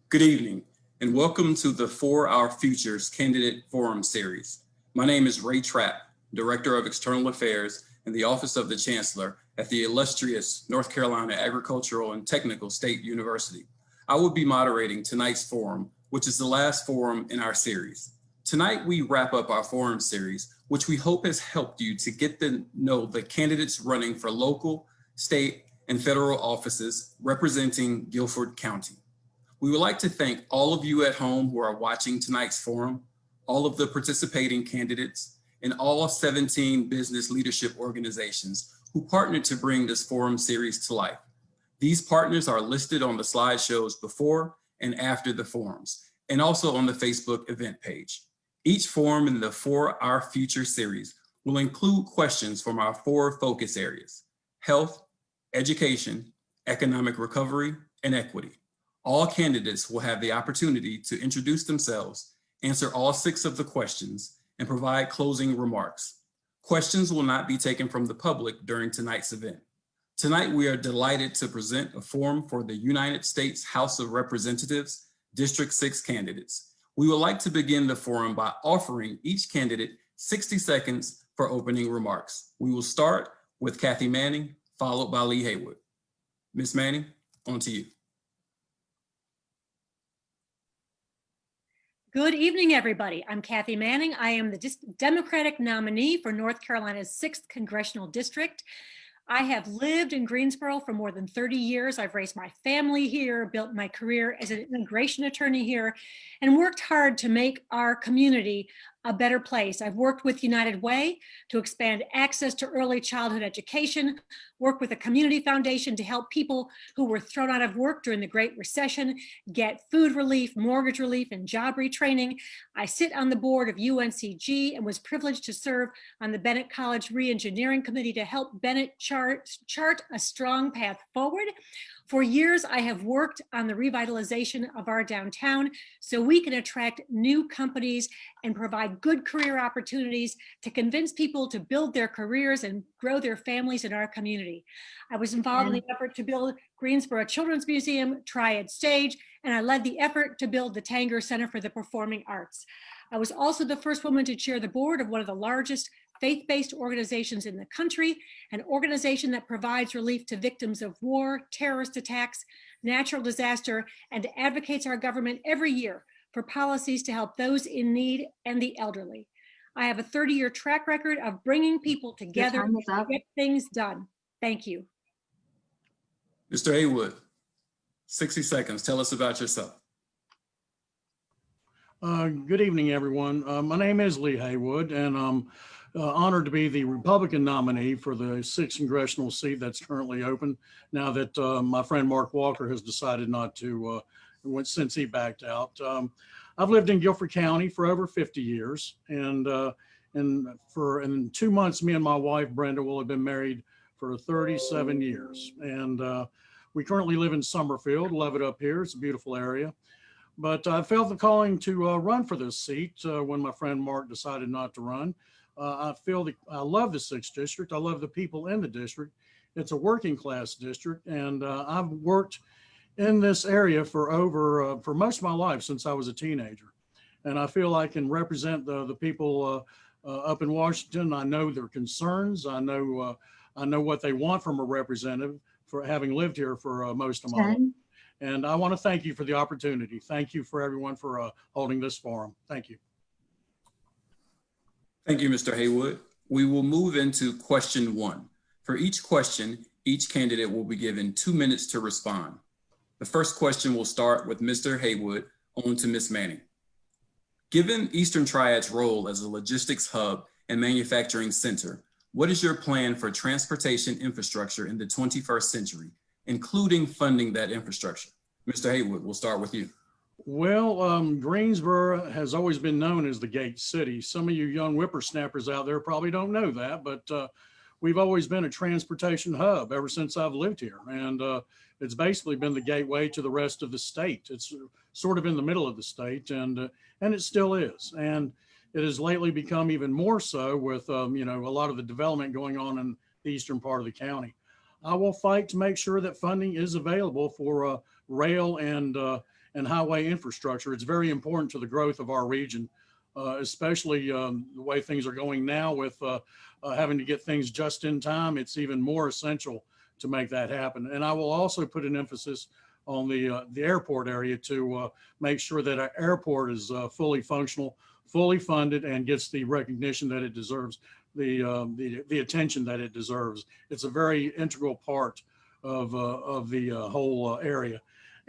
Good evening, and welcome to the For Our Futures Candidate Forum Series. My name is Ray Trapp, Director of External Affairs in the Office of the Chancellor at the illustrious North Carolina Agricultural and Technical State University. I will be moderating tonight's forum, which is the last forum in our series. Tonight, we wrap up our forum series, which we hope has helped you to get to know the candidates running for local, state, and federal offices representing Guilford County. We would like to thank all of you at home who are watching tonight's forum, all of the participating candidates, and all 17 business leadership organizations who partnered to bring this forum series to life. These partners are listed on the slideshows before and after the forums, and also on the Facebook event page. Each forum in the For Our Future series will include questions from our 4 focus areas: health, education, economic recovery, and equity. All candidates will have the opportunity to introduce themselves, answer all 6 of the questions, and provide closing remarks. Questions will not be taken from the public during tonight's event. Tonight, we are delighted to present a forum for the United States House of Representatives District 6 candidates. We would like to begin the forum by offering each candidate 60 seconds for opening remarks. We will start with Kathy Manning, followed by Lee Haywood. Ms. Manning, on to you. Good evening, everybody. I'm Kathy Manning. I am the Democratic nominee for North Carolina's 6th Congressional District. I have lived in Greensboro for more than 30 years. I've raised my family here, built my career as an immigration attorney here, and worked hard to make our community a better place. I've worked with United Way to expand access to early childhood education, worked with a community foundation to help people who were thrown out of work during the Great Recession get food relief, mortgage relief, and job retraining. I sit on the board of UNCG and was privileged to serve on the Bennett College Re-Engineering Committee to help Bennett chart a strong path forward. For years, I have worked on the revitalization of our downtown so we can attract new companies and provide good career opportunities to convince people to build their careers and grow their families in our community. I was involved in the effort to build Greensboro Children's Museum, Triad Stage, and I led the effort to build the Tanger Center for the Performing Arts. I was also the first woman to chair the board of one of the largest faith-based organizations in the country, an organization that provides relief to victims of war, terrorist attacks, natural disaster, and advocates our government every year for policies to help those in need and the elderly. I have a 30-year track record of bringing people together to get things done. Thank you. Mr. Haywood, 60 seconds. Tell us about yourself. Good evening, everyone. My name is Lee Haywood, and I'm honored to be the Republican nominee for the 6th congressional seat that's currently open now that my friend Mark Walker has decided not to, since he backed out. I've lived in Guilford County for over 50 years, and in 2 months, me and my wife, Brenda, will have been married for 37 years. And we currently live in Summerfield, love it up here, it's a beautiful area. But I felt the calling to run for this seat when my friend Mark decided not to run. I love the 6th district. I love the people in the district. It's a working class district, and I've worked in this area for most of my life since I was a teenager. And I feel I can represent the people up in Washington. I know their concerns. I know what they want from a representative for having lived here for most of my life. And I want to thank you for the opportunity. Thank you for everyone for holding this forum. Thank you. Thank you, Mr. Haywood. We will move into question 1. For each question, each candidate will be given 2 minutes to respond. The first question will start with Mr. Haywood on to Ms. Manning. Given Eastern Triad's role as a logistics hub and manufacturing center, what is your plan for transportation infrastructure in the 21st century, including funding that infrastructure? Mr. Haywood, we'll start with you. Well, Greensboro has always been known as the Gate City. Some of you young whippersnappers out there probably don't know that, but we've always been a transportation hub ever since I've lived here. And it's basically been the gateway to the rest of the state. It's sort of in the middle of the state, and it still is. And it has lately become even more so with, a lot of the development going on in the eastern part of the county. I will fight to make sure that funding is available for rail and highway infrastructure. It's very important to the growth of our region, especially the way things are going now with having to get things just in time. It's even more essential to make that happen. And I will also put an emphasis on the airport area to make sure that our airport is fully functional, fully funded, and gets the recognition that it deserves, the attention that it deserves. It's a very integral part of the whole area.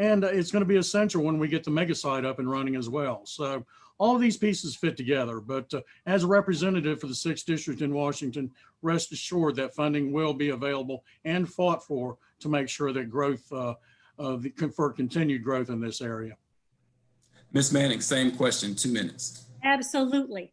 And it's going to be essential when we get the mega site up and running as well. So all of these pieces fit together. But as a representative for the 6th District in Washington, rest assured that funding will be available and fought for to make sure that growth, for continued growth in this area. Ms. Manning, same question, 2 minutes. Absolutely.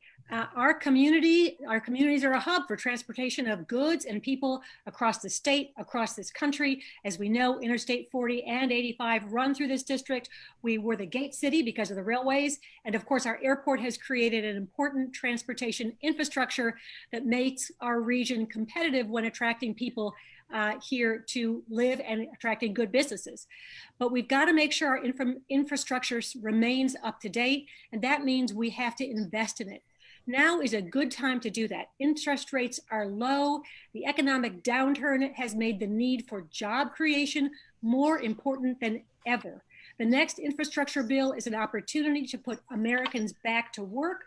Our communities are a hub for transportation of goods and people across the state, across this country. As we know, Interstate 40 and 85 run through this district. We were the gate city because of the railways. And of course, our airport has created an important transportation infrastructure that makes our region competitive when attracting people here to live and attracting good businesses. But we've got to make sure our infrastructure remains up to date. And that means we have to invest in it. Now is a good time to do that. Interest rates are low. The economic downturn has made the need for job creation more important than ever. The next infrastructure bill is an opportunity to put Americans back to work,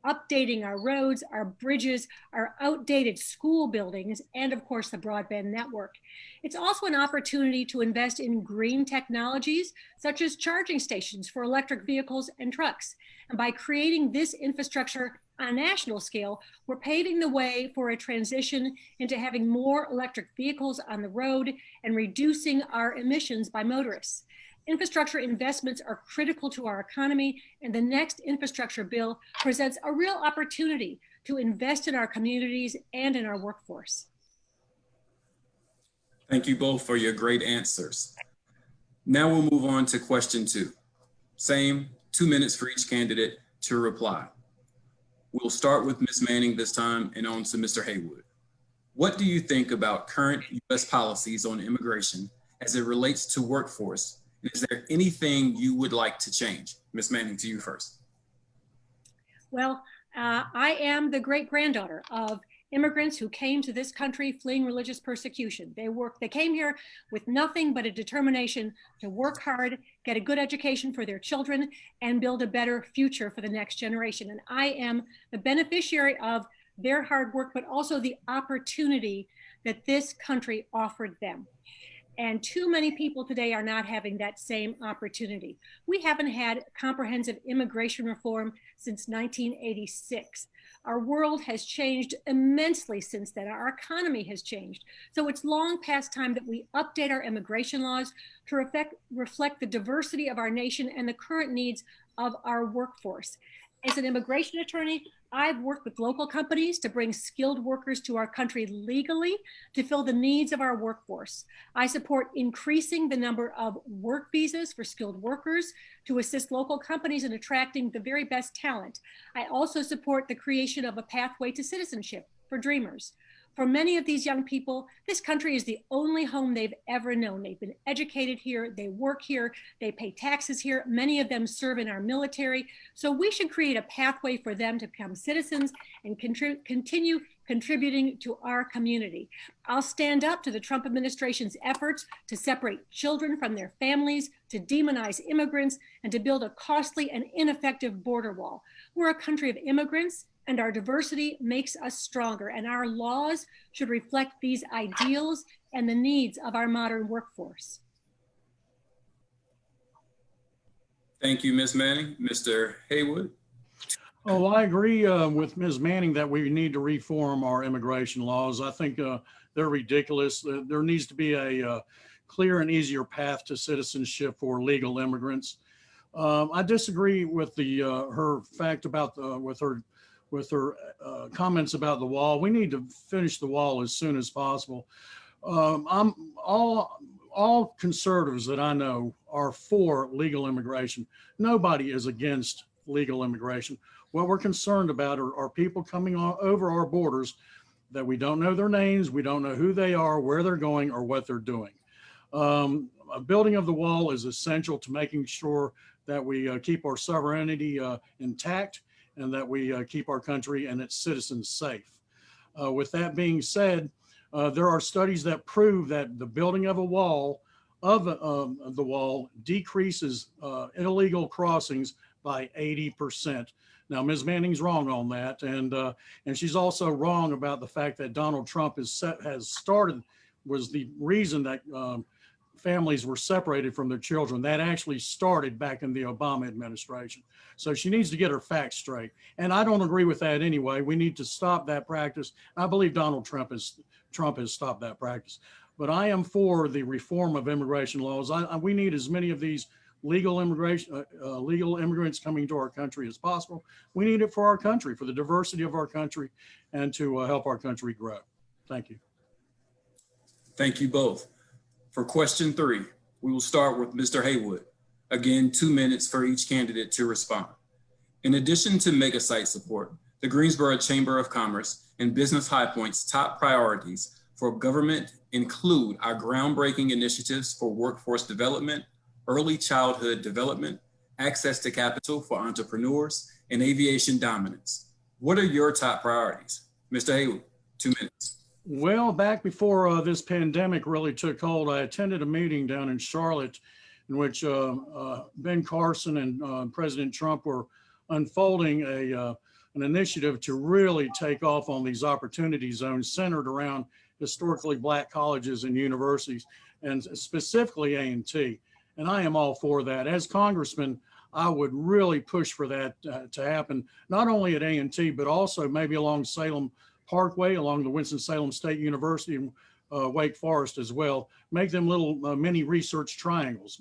updating our roads, our bridges, our outdated school buildings, and of course, the broadband network. It's also an opportunity to invest in green technologies, such as charging stations for electric vehicles and trucks. And by creating this infrastructure on a national scale, we're paving the way for a transition into having more electric vehicles on the road and reducing our emissions by motorists. Infrastructure investments are critical to our economy, and the next infrastructure bill presents a real opportunity to invest in our communities and in our workforce. Thank you both for your great answers. Now we'll move on to question 2. Same, 2 minutes for each candidate to reply. We'll start with Ms. Manning this time and on to Mr. Haywood. What do you think about current U.S. policies on immigration as it relates to workforce? And is there anything you would like to change? Ms. Manning, to you first. Well, I am the great-granddaughter of immigrants who came to this country fleeing religious persecution. They came here with nothing but a determination to work hard, get a good education for their children, and build a better future for the next generation. And I am the beneficiary of their hard work, but also the opportunity that this country offered them. And too many people today are not having that same opportunity. We haven't had comprehensive immigration reform since 1986. Our world has changed immensely since then. Our economy has changed. So it's long past time that we update our immigration laws to reflect the diversity of our nation and the current needs of our workforce. As an immigration attorney, I've worked with local companies to bring skilled workers to our country legally to fill the needs of our workforce. I support increasing the number of work visas for skilled workers to assist local companies in attracting the very best talent. I also support the creation of a pathway to citizenship for dreamers. For many of these young people, this country is the only home they've ever known. They've been educated here, they work here, they pay taxes here. Many of them serve in our military. So we should create a pathway for them to become citizens and continue contributing to our community. I'll stand up to the Trump administration's efforts to separate children from their families, to demonize immigrants, and to build a costly and ineffective border wall. We're a country of immigrants, and our diversity makes us stronger, and our laws should reflect these ideals and the needs of our modern workforce. Thank you, Ms. Manning. Mr. Haywood? Oh, I agree with Ms. Manning that we need to reform our immigration laws. I think they're ridiculous. There needs to be a clear and easier path to citizenship for legal immigrants. I disagree with her fact about with her comments about the wall. We need to finish the wall as soon as possible. I'm all conservatives that I know are for legal immigration. Nobody is against legal immigration. What we're concerned about are people coming over our borders that we don't know their names, we don't know who they are, where they're going, or what they're doing. A building of the wall is essential to making sure that we keep our sovereignty intact and that we keep our country and its citizens safe. With that being said, there are studies that prove that the building of a wall the wall decreases illegal crossings by 80%. Now, Ms. Manning's wrong on that, and she's also wrong about the fact that Donald Trump was the reason that families were separated from their children. That actually started back in the Obama administration. So she needs to get her facts straight. And I don't agree with that anyway. We need to stop that practice. I believe Donald Trump has stopped that practice. But I am for the reform of immigration laws. We need as many of these legal immigrants coming to our country as possible. We need it for our country, for the diversity of our country, and to help our country grow. Thank you. Thank you both. For question 3, we will start with Mr. Haywood. Again, 2 minutes for each candidate to respond. In addition to mega site support, the Greensboro Chamber of Commerce and Business High Point's top priorities for government include our groundbreaking initiatives for workforce development, early childhood development, access to capital for entrepreneurs, and aviation dominance. What are your top priorities? Mr. Haywood, 2 minutes. Well, back before this pandemic really took hold, I attended a meeting down in Charlotte in which Ben Carson and President Trump were unfolding an initiative to really take off on these opportunity zones centered around historically Black colleges and universities, and specifically A&T. And I am all for that. As Congressman, I would really push for that to happen, not only at A&T, but also maybe along Salem Parkway, along the Winston-Salem State University and Wake Forest as well. Make them little mini research triangles,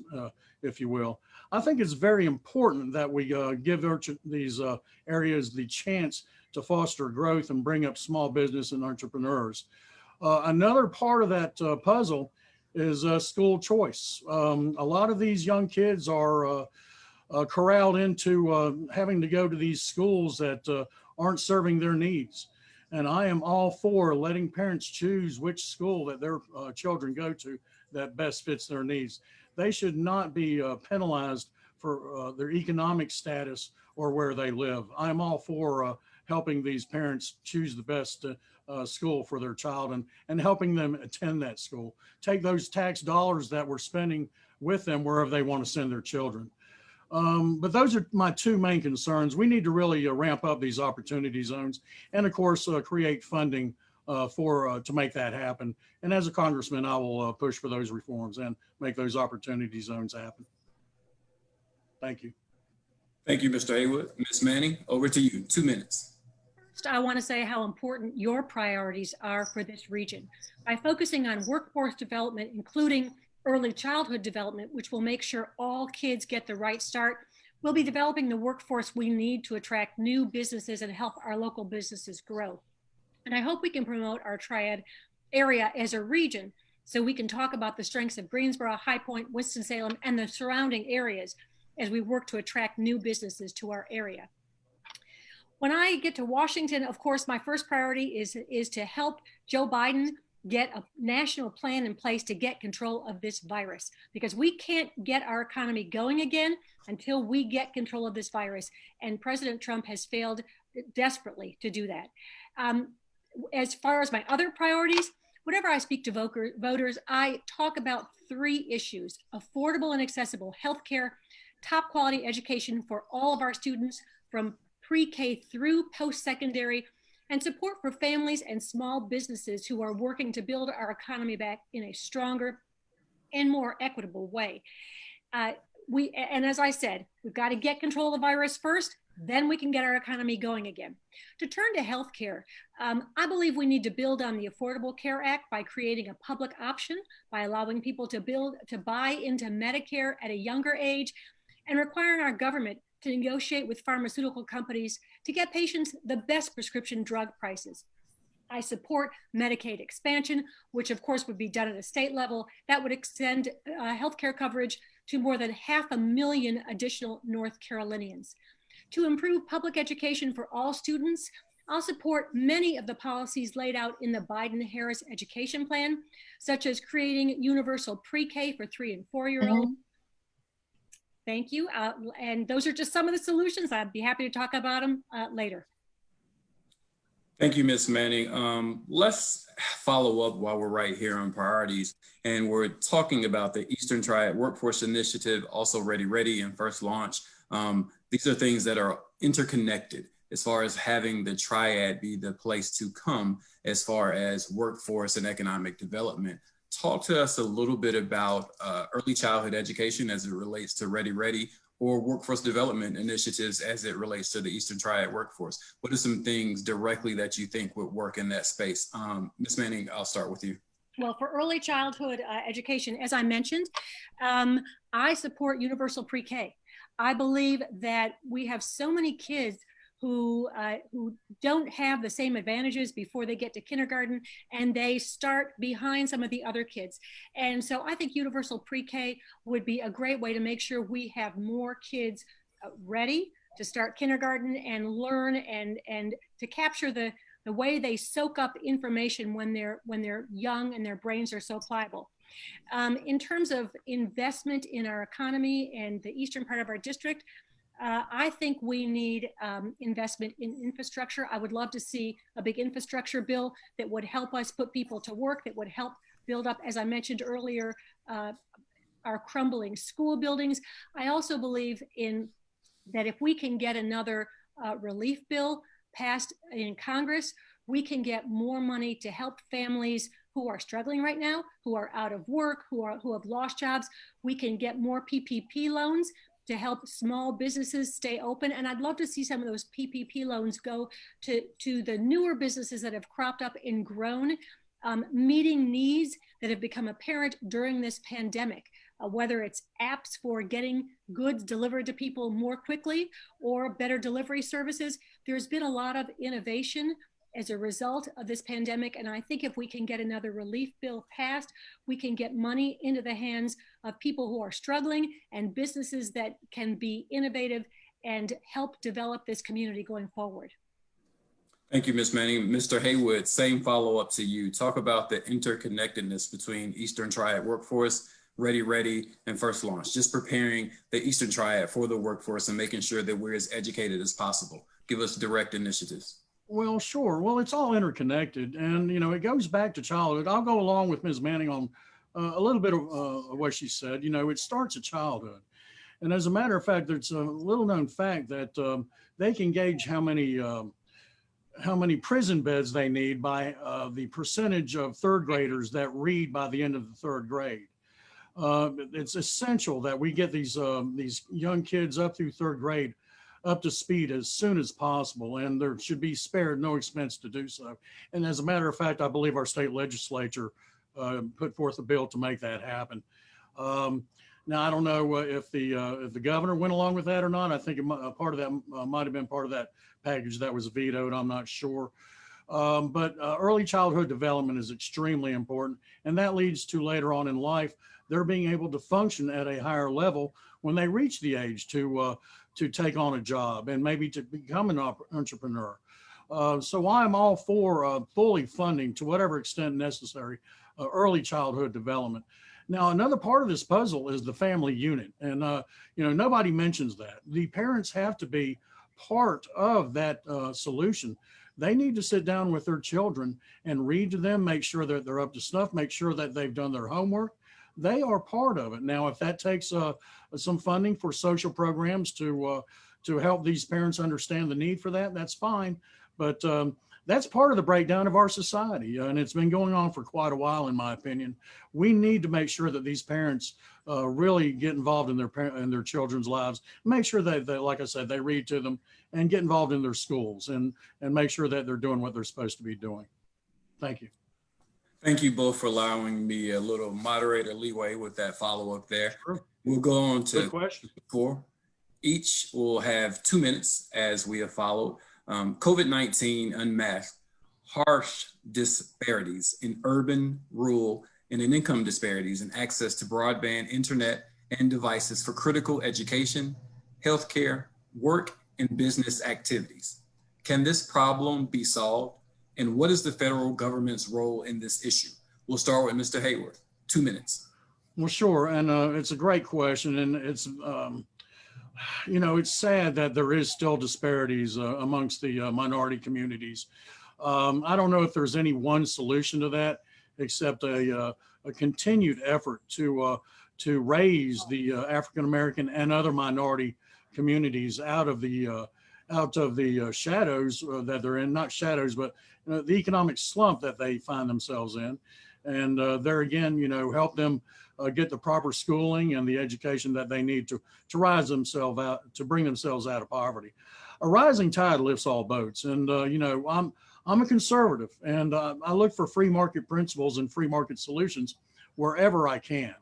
if you will. I think it's very important that we give these areas the chance to foster growth and bring up small business and entrepreneurs. Another part of that puzzle is school choice. A lot of these young kids are corralled into having to go to these schools that aren't serving their needs. And I am all for letting parents choose which school that their children go to that best fits their needs. They should not be penalized for their economic status or where they live. I'm all for helping these parents choose the best school for their child and helping them attend that school. Take those tax dollars that we're spending with them wherever they want to send their children. But those are my 2 main concerns. We need to really ramp up these opportunity zones and, of course, create funding to make that happen. And as a congressman, I will push for those reforms and make those opportunity zones happen. Thank you. Thank you, Mr. Haywood. Ms. Manning, over to you. 2 minutes. First, I want to say how important your priorities are for this region. By focusing on workforce development, including early childhood development, which will make sure all kids get the right start, we'll be developing the workforce we need to attract new businesses and help our local businesses grow. And I hope we can promote our Triad area as a region so we can talk about the strengths of Greensboro, High Point, Winston-Salem, and the surrounding areas as we work to attract new businesses to our area. When I get to Washington, of course, my first priority is to help Joe Biden get a national plan in place to get control of this virus, because we can't get our economy going again until we get control of this virus. And President Trump has failed desperately to do that. As far as my other priorities, whenever I speak to voters, I talk about 3 issues: affordable and accessible healthcare, top quality education for all of our students from pre-K through post-secondary, and support for families and small businesses who are working to build our economy back in a stronger and more equitable way. And as I said, we've got to get control of the virus first, then we can get our economy going again. To turn to healthcare, I believe we need to build on the Affordable Care Act by creating a public option, by allowing people to buy into Medicare at a younger age, and requiring our government to negotiate with pharmaceutical companies to get patients the best prescription drug prices. I support Medicaid expansion, which of course would be done at a state level. That would extend healthcare coverage to more than 500,000 additional North Carolinians. To improve public education for all students, I'll support many of the policies laid out in the Biden-Harris education plan, such as creating universal pre-K for 3- and 4-year-olds. Thank you. And those are just some of the solutions. I'd be happy to talk about them later. Thank you, Ms. Manning. Let's follow up while we're right here on priorities. And we're talking about the Eastern Triad Workforce Initiative, also Ready Ready and First Launch. These are things that are interconnected as far as having the triad be the place to come as far as workforce and economic development. Talk to us a little bit about early childhood education as it relates to Ready Ready, or workforce development initiatives as it relates to the Eastern Triad workforce. What are some things directly that you think would work in that space? Ms. Manning, I'll start with you. Well, for early childhood education, as I mentioned, I support universal pre-K. I believe that we have so many kids who don't have the same advantages before they get to kindergarten, and they start behind some of the other kids. And so I think universal pre-K would be a great way to make sure we have more kids ready to start kindergarten and learn and to capture the way they soak up information when they're young and their brains are so pliable. In terms of investment in our economy and the eastern part of our district, I think we need investment in infrastructure. I would love to see a big infrastructure bill that would help us put people to work, that would help build up, as I mentioned earlier, our crumbling school buildings. I also believe that if we can get another relief bill passed in Congress, we can get more money to help families who are struggling right now, who are out of work, who have lost jobs. We can get more PPP loans to help small businesses stay open. And I'd love to see some of those PPP loans go to the newer businesses that have cropped up and grown, meeting needs that have become apparent during this pandemic, whether it's apps for getting goods delivered to people more quickly or better delivery services. There's been a lot of innovation as a result of this pandemic. And I think if we can get another relief bill passed, we can get money into the hands of people who are struggling and businesses that can be innovative and help develop this community going forward. Thank you, Ms. Manning. Mr. Haywood, same follow-up to you. Talk about the interconnectedness between Eastern Triad Workforce, Ready Ready, and First Launch, just preparing the Eastern Triad for the workforce and making sure that we're as educated as possible. Give us direct initiatives. Well, sure. Well, it's all interconnected, and it goes back to childhood. I'll go along with Ms. Manning on a little bit of what she said. It starts at childhood, and as a matter of fact, there's a little-known fact that they can gauge how many prison beds they need by the percentage of third graders that read by the end of the third grade. It's essential that we get these young kids up through third grade up to speed as soon as possible, and there should be spared no expense to do so. And as a matter of fact, I believe our state legislature put forth a bill to make that happen. Now, I don't know if the governor went along with that or not. I think part of that might have been part of that package that was vetoed. I'm not sure. But early childhood development is extremely important, and that leads to later on in life, they're being able to function at a higher level when they reach the age to take on a job and maybe to become an entrepreneur. So I'm all for fully funding, to whatever extent necessary, early childhood development. Now, another part of this puzzle is the family unit. And, nobody mentions that. The parents have to be part of that solution. They need to sit down with their children and read to them, make sure that they're up to snuff, make sure that they've done their homework. They are part of it. Now, if that takes some funding for social programs to to help these parents understand the need for that, that's fine. But that's part of the breakdown of our society, and it's been going on for quite a while, in my opinion. We need to make sure that these parents really get involved in their children's lives. Make sure that, like I said, they read to them and get involved in their schools, and make sure that they're doing what they're supposed to be doing. Thank you. Thank you both for allowing me a little moderator leeway with that follow-up there. Sure. We'll go on Good to question. 4. Each will have 2 minutes as we have followed. COVID-19 unmasked harsh disparities in urban, rural, and in income disparities in access to broadband, internet, and devices for critical education, healthcare, work, and business activities. Can this problem be solved? And what is the federal government's role in this issue? We'll start with Mr. Hayworth. 2 minutes. Well, sure. And it's a great question. And it's, it's sad that there is still disparities amongst the minority communities. I don't know if there's any one solution to that, except a continued effort to raise the African American and other minority communities out of the shadows that they're in, not shadows, but the economic slump that they find themselves in. And there again, help them get the proper schooling and the education that they need to rise themselves out, to bring themselves out of poverty. A rising tide lifts all boats. And, I'm a conservative, and I look for free market principles and free market solutions wherever I can.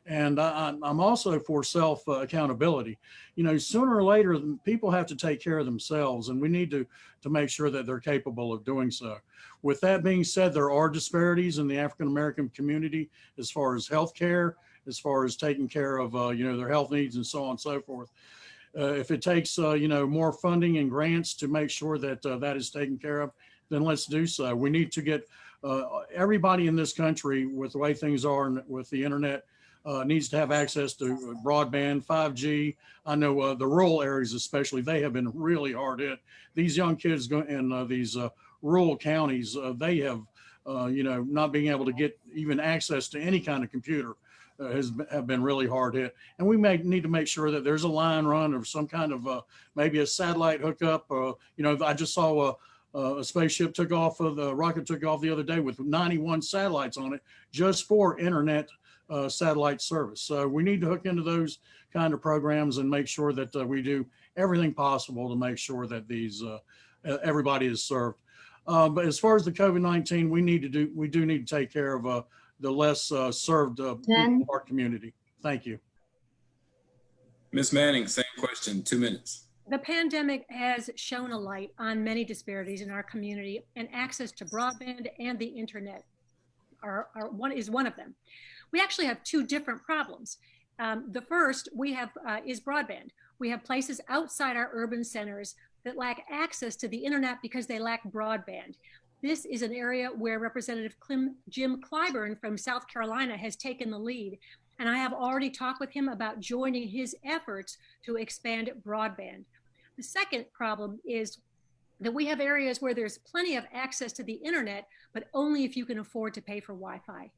And I'm also for self accountability. Sooner or later, people have to take care of themselves, and we need to make sure that they're capable of doing so. With that being said, there are disparities in the African American community as far as health care, as far as taking care of their health needs and so on and so forth. If it takes more funding and grants to make sure that that is taken care of, then let's do so. We need to get everybody in this country, with the way things are and with the internet, needs to have access to broadband, 5G. I know the rural areas especially, they have been really hard hit. These young kids in these rural counties, they have, not being able to get even access to any kind of computer have been really hard hit. And we may need to make sure that there's a line run or some kind of maybe a satellite hookup. I just saw a spaceship took off, the rocket took off the other day with 91 satellites on it just for internet satellite service. So we need to hook into those kind of programs and make sure that we do everything possible to make sure that these everybody is served. But as far as the COVID-19, we do need to take care of the less served people in our community. Thank you. Ms. Manning, same question, 2 minutes. The pandemic has shown a light on many disparities in our community, and access to broadband and the internet is one of them. We actually have two different problems. The first is broadband. We have places outside our urban centers that lack access to the internet because they lack broadband. This is an area where Representative Jim Clyburn from South Carolina has taken the lead, and I have already talked with him about joining his efforts to expand broadband. The second problem is that we have areas where there's plenty of access to the internet, but only if you can afford to pay for Wi-Fi.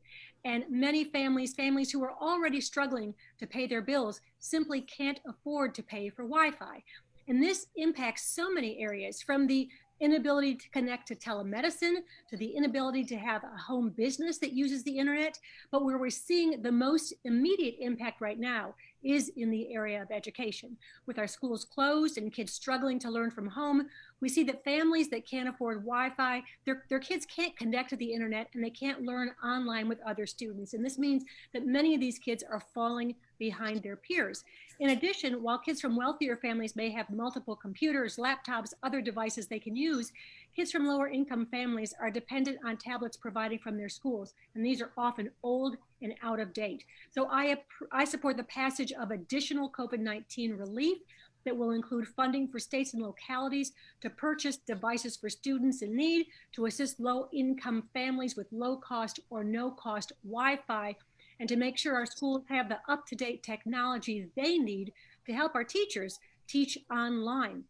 And many families who are already struggling to pay their bills simply can't afford to pay for Wi-Fi. And this impacts so many areas, from the inability to connect to telemedicine, to the inability to have a home business that uses the internet. But where we're seeing the most immediate impact right now is in the area of education. With our schools closed and kids struggling to learn from home, we see that families that can't afford Wi-Fi, their kids can't connect to the internet, and they can't learn online with other students. And this means that many of these kids are falling behind their peers. In addition, while kids from wealthier families may have multiple computers, laptops, other devices they can use, kids from lower income families are dependent on tablets provided from their schools, and these are often old and out of date. So I support the passage of additional COVID-19 relief that will include funding for states and localities to purchase devices for students in need, to assist low-income families with low-cost or no-cost Wi-Fi, and to make sure our schools have the up-to-date technology they need to help our teachers teach online.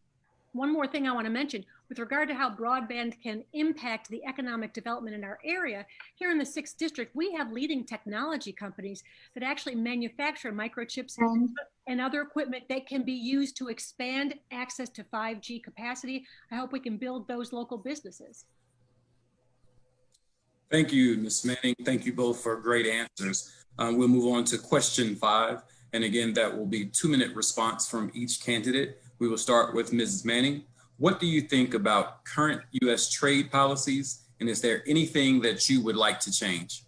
one more thing I want to mention with regard to how broadband can impact the economic development in our area. Here in the 6th District, we have leading technology companies that actually manufacture microchips and other equipment that can be used to expand access to 5G capacity. I hope we can build those local businesses. Thank you, Ms. Manning. Thank you both for great answers. We'll move on to question 5. And again, that will be 2-minute response from each candidate. We will start with Mrs. Manning. What do you think about current U.S. trade policies? And is there anything that you would like to change?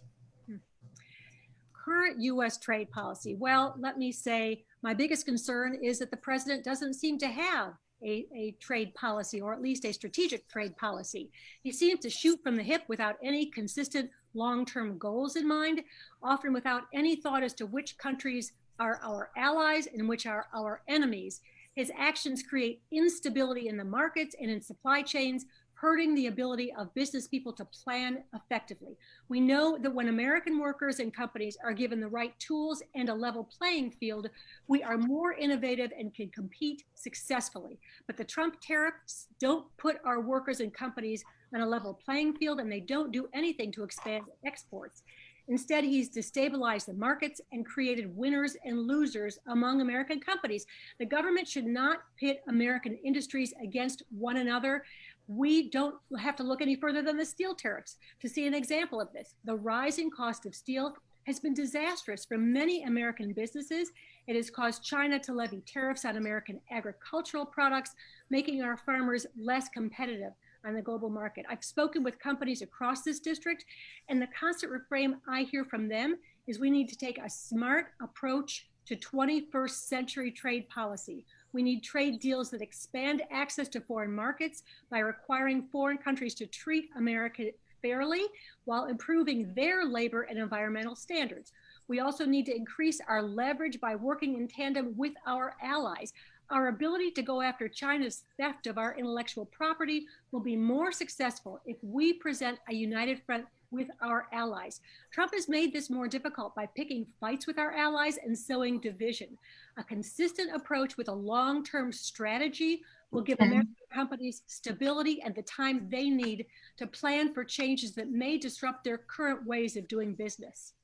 Current U.S. trade policy. Well, let me say my biggest concern is that the president doesn't seem to have a trade policy, or at least a strategic trade policy. He seems to shoot from the hip without any consistent long-term goals in mind, often without any thought as to which countries are our allies and which are our enemies. His actions create instability in the markets and in supply chains, hurting the ability of business people to plan effectively. We know that when American workers and companies are given the right tools and a level playing field, we are more innovative and can compete successfully. But the Trump tariffs don't put our workers and companies on a level playing field, and they don't do anything to expand exports. Instead, he's destabilized the markets and created winners and losers among American companies. The government should not pit American industries against one another. We don't have to look any further than the steel tariffs to see an example of this. The rising cost of steel has been disastrous for many American businesses. It has caused China to levy tariffs on American agricultural products, making our farmers less competitive on the global market. I've spoken with companies across this district, and the constant refrain I hear from them is we need to take a smart approach to 21st century trade policy. We need trade deals that expand access to foreign markets by requiring foreign countries to treat America fairly while improving their labor and environmental standards. We also need to increase our leverage by working in tandem with our allies. Our ability to go after China's theft of our intellectual property will be more successful if we present a united front with our allies. Trump has made this more difficult by picking fights with our allies and sowing division. A consistent approach with a long-term strategy will give American companies stability and the time they need to plan for changes that may disrupt their current ways of doing business.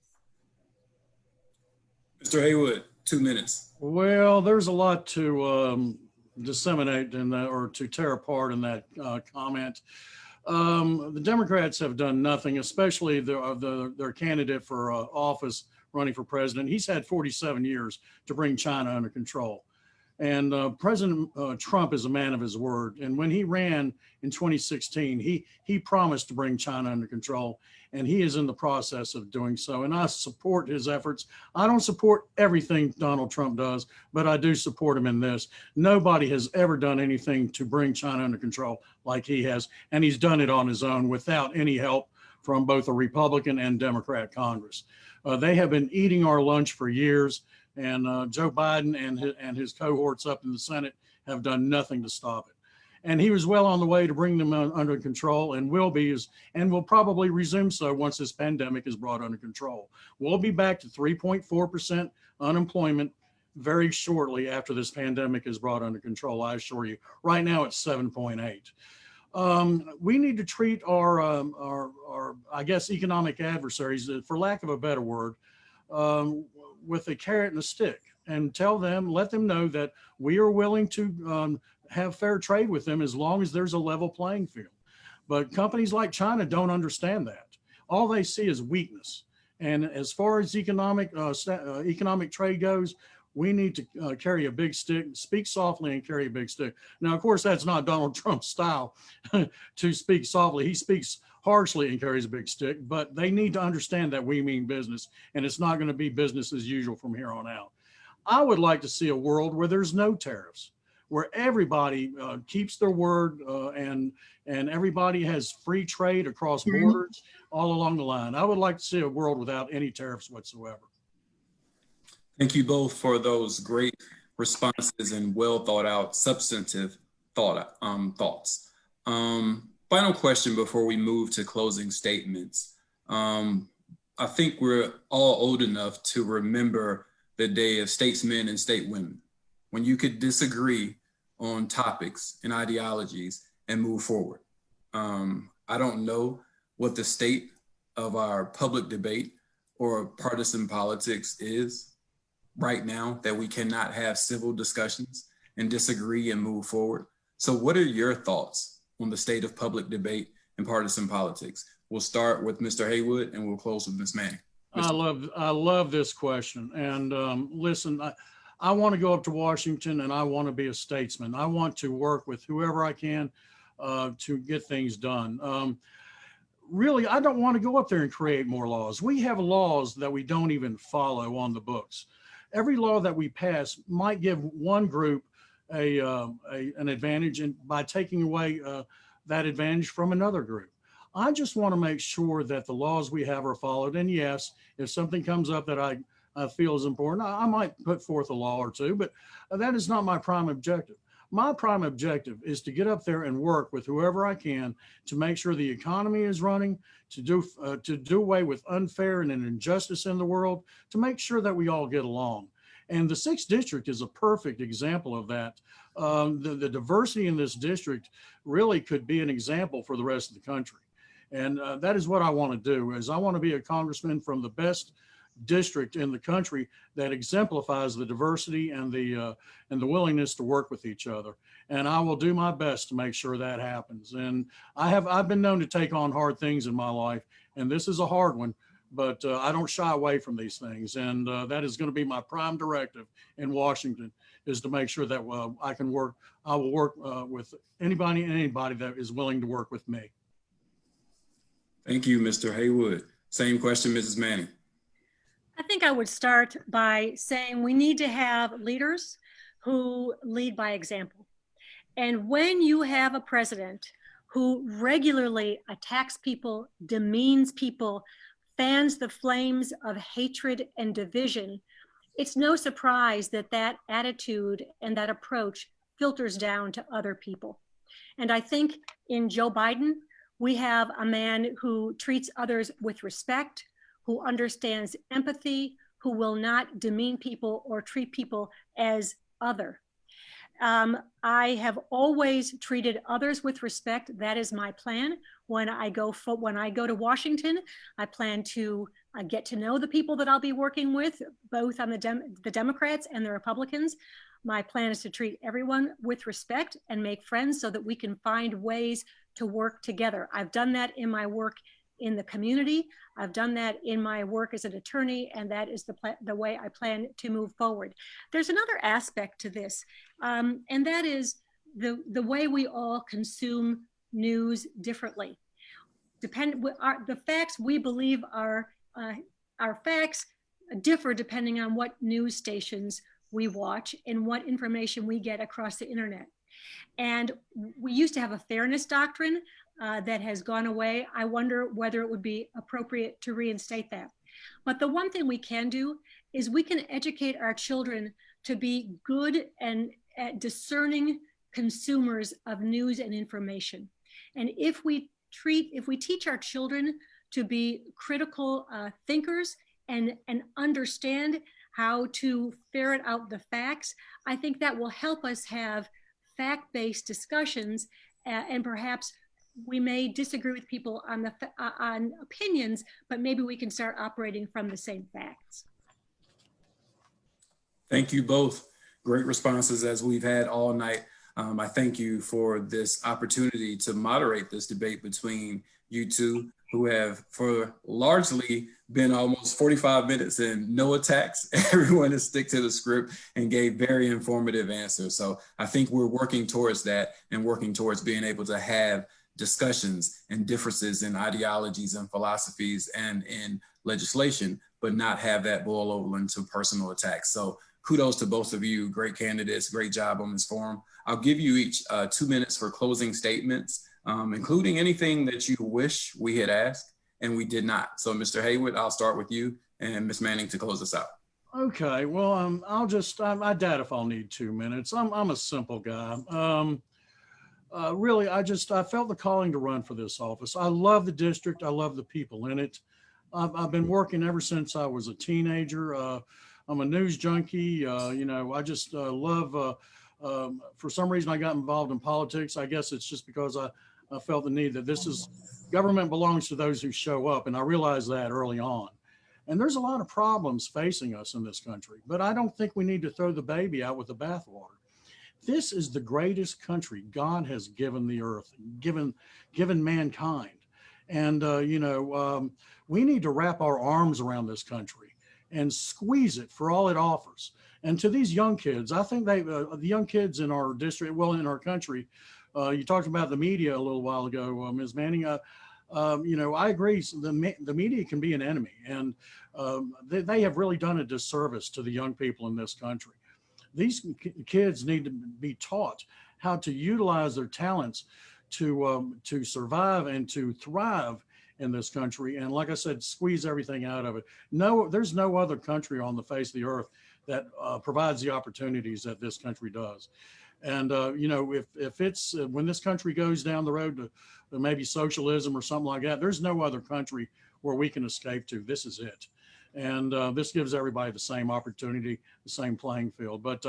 Mr. Haywood, 2 minutes. Well, there's a lot to disseminate in that, or to tear apart in that comment. The Democrats have done nothing, especially their candidate for office running for president. He's had 47 years to bring China under control. And President Trump is a man of his word. And when he ran in 2016, he promised to bring China under control, and he is in the process of doing so. And I support his efforts. I don't support everything Donald Trump does, but I do support him in this. Nobody has ever done anything to bring China under control like he has, and he's done it on his own without any help from both a Republican and Democrat Congress. They have been eating our lunch for years. And Joe Biden and his cohorts up in the Senate have done nothing to stop it. And he was well on the way to bring them under control, and will probably resume so once this pandemic is brought under control. We'll be back to 3.4% unemployment very shortly after this pandemic is brought under control, I assure you. Right now it's 7.8. We need to treat our I guess, economic adversaries, for lack of a better word, with a carrot and a stick, and let them know that we are willing to have fair trade with them as long as there's a level playing field. But companies like China don't understand that. All they see is weakness. And as far as economic trade goes, we need to carry a big stick, speak softly and carry a big stick. Now, of course, that's not Donald Trump's style to speak softly. He speaks harshly and carries a big stick, but they need to understand that we mean business, and it's not going to be business as usual from here on out. I would like to see a world where there's no tariffs, where everybody keeps their word and everybody has free trade across borders all along the line. I would like to see a world without any tariffs whatsoever. Thank you both for those great responses and well thought out, substantive thoughts. Final question before we move to closing statements. I think we're all old enough to remember the day of statesmen and stateswomen, when you could disagree on topics and ideologies and move forward. I don't know what the state of our public debate or partisan politics is right now, that we cannot have civil discussions and disagree and move forward. So what are your thoughts on the state of public debate and partisan politics? We'll start with Mr. Haywood and we'll close with Ms. Manning. I love this question. And listen, I want to go up to Washington and I want to be a statesman. I want to work with whoever I can to get things done. Really, I don't want to go up there and create more laws. We have laws that we don't even follow on the books. Every law that we pass might give one group an advantage, and by taking away that advantage from another group. I just want to make sure that the laws we have are followed. And yes, if something comes up that I feel is important, I might put forth a law or two, but that is not my prime objective. My prime objective is to get up there and work with whoever I can to make sure the economy is running, to do away with unfair and an injustice in the world, to make sure that we all get along. And the 6th district is a perfect example of that. The diversity in this district really could be an example for the rest of the country. And that is what I want to do, is I want to be a congressman from the best district in the country that exemplifies the diversity and the willingness to work with each other. And I will do my best to make sure that happens. And I've been known to take on hard things in my life, and this is a hard one, but I don't shy away from these things. And that is going to be my prime directive in Washington, is to make sure that I will work with anybody that is willing to work with me. Thank you, Mr. Haywood. Same question, Mrs. Manning. I think I would start by saying we need to have leaders who lead by example. And when you have a president who regularly attacks people, demeans people, fans the flames of hatred and division, it's no surprise that that attitude and that approach filters down to other people. And I think in Joe Biden, we have a man who treats others with respect, who understands empathy, who will not demean people or treat people as other. I have always treated others with respect. That is my plan. When I go to Washington, I plan to get to know the people that I'll be working with, both on the Democrats and the Republicans. My plan is to treat everyone with respect and make friends so that we can find ways to work together. I've done that in my work in the community. I've done that in my work as an attorney, and that is the way I plan to move forward. There's another aspect to this, and that is the way we all consume news differently. The facts we believe are facts differ depending on what news stations we watch and what information we get across the internet. And we used to have a fairness doctrine that has gone away. I wonder whether it would be appropriate to reinstate that. But the one thing we can do is we can educate our children to be good and discerning consumers of news and information. And if we teach our children to be critical thinkers and understand how to ferret out the facts, I think that will help us have fact-based discussions, and perhaps we may disagree with people on opinions, but maybe we can start operating from the same facts. Thank you both. Great responses as we've had all night. I thank you for this opportunity to moderate this debate between you two, who have for largely been almost 45 minutes and no attacks. Everyone has stick to the script and gave very informative answers. So I think we're working towards that and working towards being able to have discussions and differences in ideologies and philosophies and in legislation, but not have that boil over into personal attacks. So kudos to both of you, great candidates, great job on this forum. I'll give you each 2 minutes for closing statements, including anything that you wish we had asked and we did not. So Mr. Haywood, I'll start with you, and Ms. Manning to close us out. Okay, well, I doubt if I'll need 2 minutes. I'm a simple guy. Really, I felt the calling to run for this office. I love the district. I love the people in it. I've been working ever since I was a teenager. I'm a news junkie. I just love For some reason, I got involved in politics. I guess it's just because I felt the need that government belongs to those who show up. And I realized that early on. And there's a lot of problems facing us in this country, but I don't think we need to throw the baby out with the bathwater. This is the greatest country God has given the earth, given mankind. And, we need to wrap our arms around this country and squeeze it for all it offers. And to these young kids, I think the young kids in our district, well, in our country, you talked about the media a little while ago, Ms. Manning. I agree. The media can be an enemy, and they have really done a disservice to the young people in this country. These kids need to be taught how to utilize their talents to survive and to thrive in this country. And like I said, squeeze everything out of it. No, there's no other country on the face of the earth that provides the opportunities that this country does. And, if it's when this country goes down the road to maybe socialism or something like that, there's no other country where we can escape to. This is it. And this gives everybody the same opportunity, the same playing field. But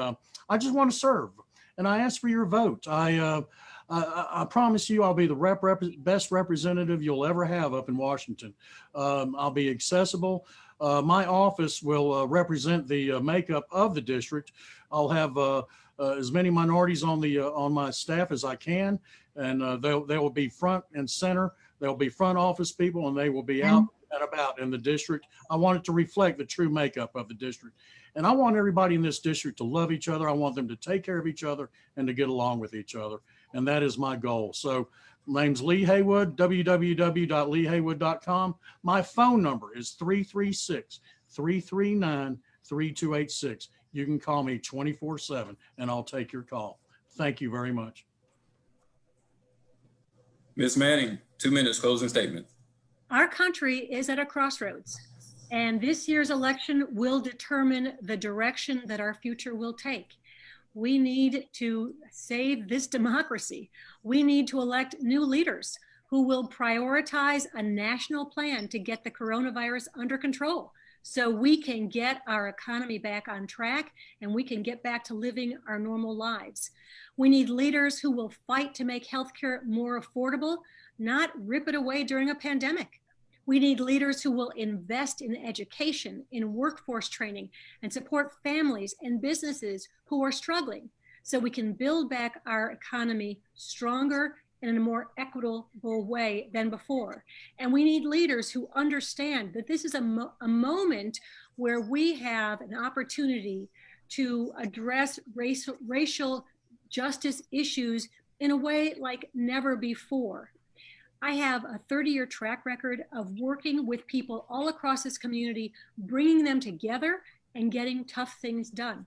I just want to serve. And I ask for your vote. I promise you I'll be the best representative you'll ever have up in Washington. I'll be accessible. My office will represent the makeup of the district. I'll have as many minorities on my staff as I can, and they will be front and center. They'll be front office people, and they will be out and about in the district. I want it to reflect the true makeup of the district. And I want everybody in this district to love each other. I want them to take care of each other and to get along with each other. And that is my goal. So my name's Lee Haywood, www.leehaywood.com. My phone number is 336-339-3286. You can call me 24/7 and I'll take your call. Thank you very much. Ms. Manning, 2 minutes, closing statement. Our country is at a crossroads, and this year's election will determine the direction that our future will take. We need to save this democracy. We need to elect new leaders who will prioritize a national plan to get the coronavirus under control so we can get our economy back on track and we can get back to living our normal lives. We need leaders who will fight to make healthcare more affordable, not rip it away during a pandemic. We need leaders who will invest in education, in workforce training, and support families and businesses who are struggling so we can build back our economy stronger and in a more equitable way than before. And we need leaders who understand that this is a moment where we have an opportunity to address racial justice issues in a way like never before. I have a 30-year track record of working with people all across this community, bringing them together and getting tough things done.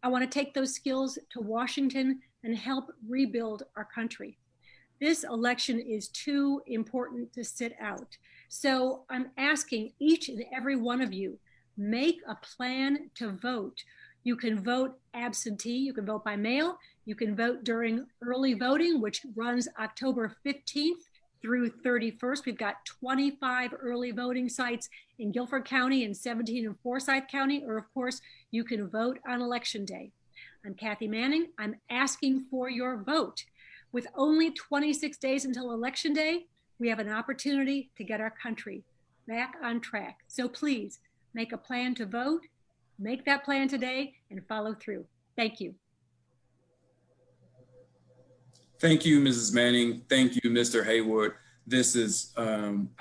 I want to take those skills to Washington and help rebuild our country. This election is too important to sit out. So I'm asking each and every one of you, make a plan to vote. You can vote absentee, you can vote by mail, you can vote during early voting, which runs October 15th through 31st. We've got 25 early voting sites in Guilford County and 17 in Forsyth County, or of course, you can vote on Election Day. I'm Kathy Manning. I'm asking for your vote. With only 26 days until Election Day, we have an opportunity to get our country back on track. So please make a plan to vote, make that plan today, and follow through. Thank you. Thank you, Mrs. Manning. Thank you, Mr. Haywood. This is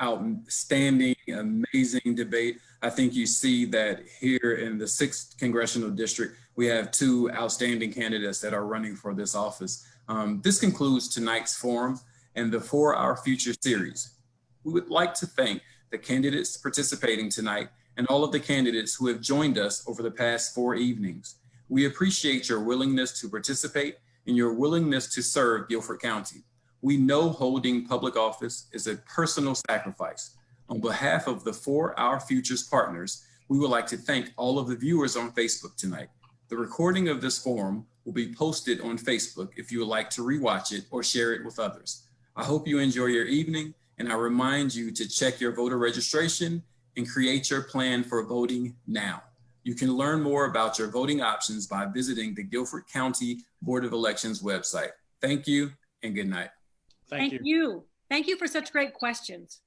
outstanding, amazing debate. I think you see that here in the 6th Congressional District, we have 2 outstanding candidates that are running for this office. This concludes tonight's forum and the For Our Future series. We would like to thank the candidates participating tonight and all of the candidates who have joined us over the past 4 evenings. We appreciate your willingness to participate and your willingness to serve Guilford County. We know holding public office is a personal sacrifice. On behalf of the For Our Futures partners, we would like to thank all of the viewers on Facebook tonight. The recording of this forum will be posted on Facebook if you would like to rewatch it or share it with others. I hope you enjoy your evening, and I remind you to check your voter registration and create your plan for voting now. You can learn more about your voting options by visiting the Guilford County Board of Elections website. Thank you and good night. Thank you. Thank you for such great questions.